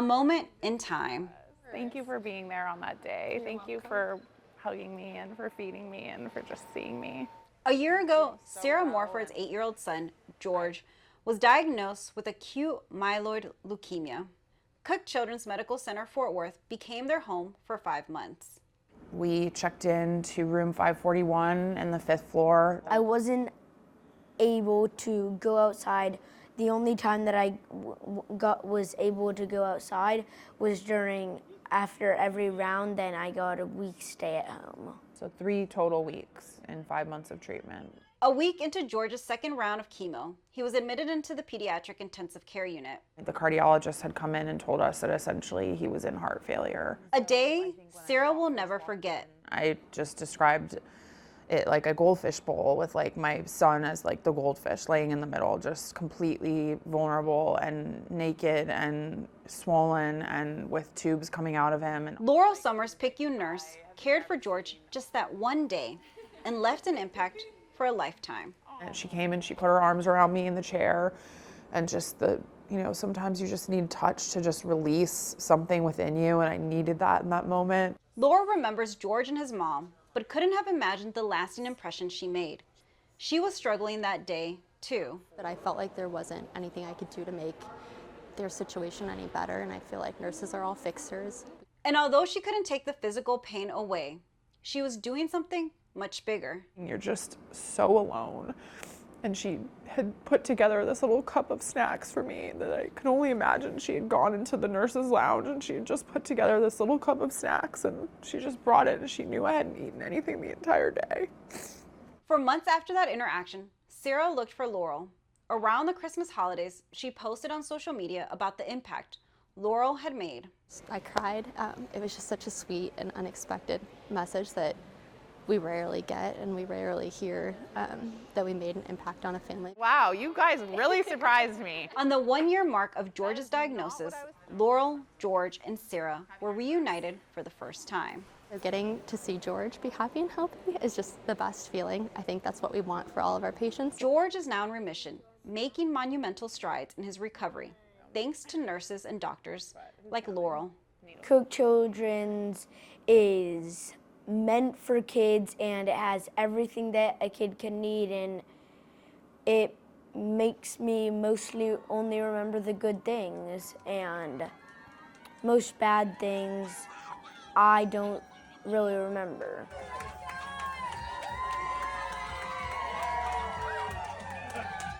A moment in time. Thank you for being there on that day. Thank you for hugging me and for feeding me and for just seeing me. A year ago, Sarah Morford's 8-year-old son, George, was diagnosed with acute myeloid leukemia. Cook Children's Medical Center, Fort Worth, became their home for 5 months. We checked in to room 541 in the 5th floor. I wasn't able to go outside. The only time that I was able to go outside was after every round, then I got a week stay at home. So 3 total weeks in 5 months of treatment. A week into George's second round of chemo, he was admitted into the pediatric intensive care unit. The cardiologist had come in and told us that essentially he was in heart failure. A day Sarah will never forget. I just described it like a goldfish bowl with like my son as like the goldfish laying in the middle, just completely vulnerable and naked and swollen and with tubes coming out of him. Laurel Summers, PICU nurse, cared for George just that one day and left an impact for a lifetime. And she came and she put her arms around me in the chair, and just sometimes you just need touch to just release something within you, and I needed that in that moment. Laura remembers George and his mom, but couldn't have imagined the lasting impression she made. She was struggling that day, too. But I felt like there wasn't anything I could do to make their situation any better, and I feel like nurses are all fixers. And although she couldn't take the physical pain away, she was doing something much bigger. You're just so alone. And she had put together this little cup of snacks for me that I could only imagine. She had gone into the nurse's lounge and she had just put together this little cup of snacks, and she just brought it, and she knew I hadn't eaten anything the entire day. For months after that interaction, Sarah looked for Laurel. Around the Christmas holidays, she posted on social media about the impact Laurel had made. I cried. It was just such a sweet and unexpected message that we rarely get and we rarely hear, that we made an impact on a family. Wow, you guys really surprised me. On the 1-year mark of George's diagnosis, Laurel, George, and Sarah were reunited for the first time. Getting to see George be happy and healthy is just the best feeling. I think that's what we want for all of our patients. George is now in remission, making monumental strides in his recovery, thanks to nurses and doctors like Laurel. Cook Children's is meant for kids, and it has everything that a kid can need, and it makes me mostly only remember the good things, and most bad things I don't really remember.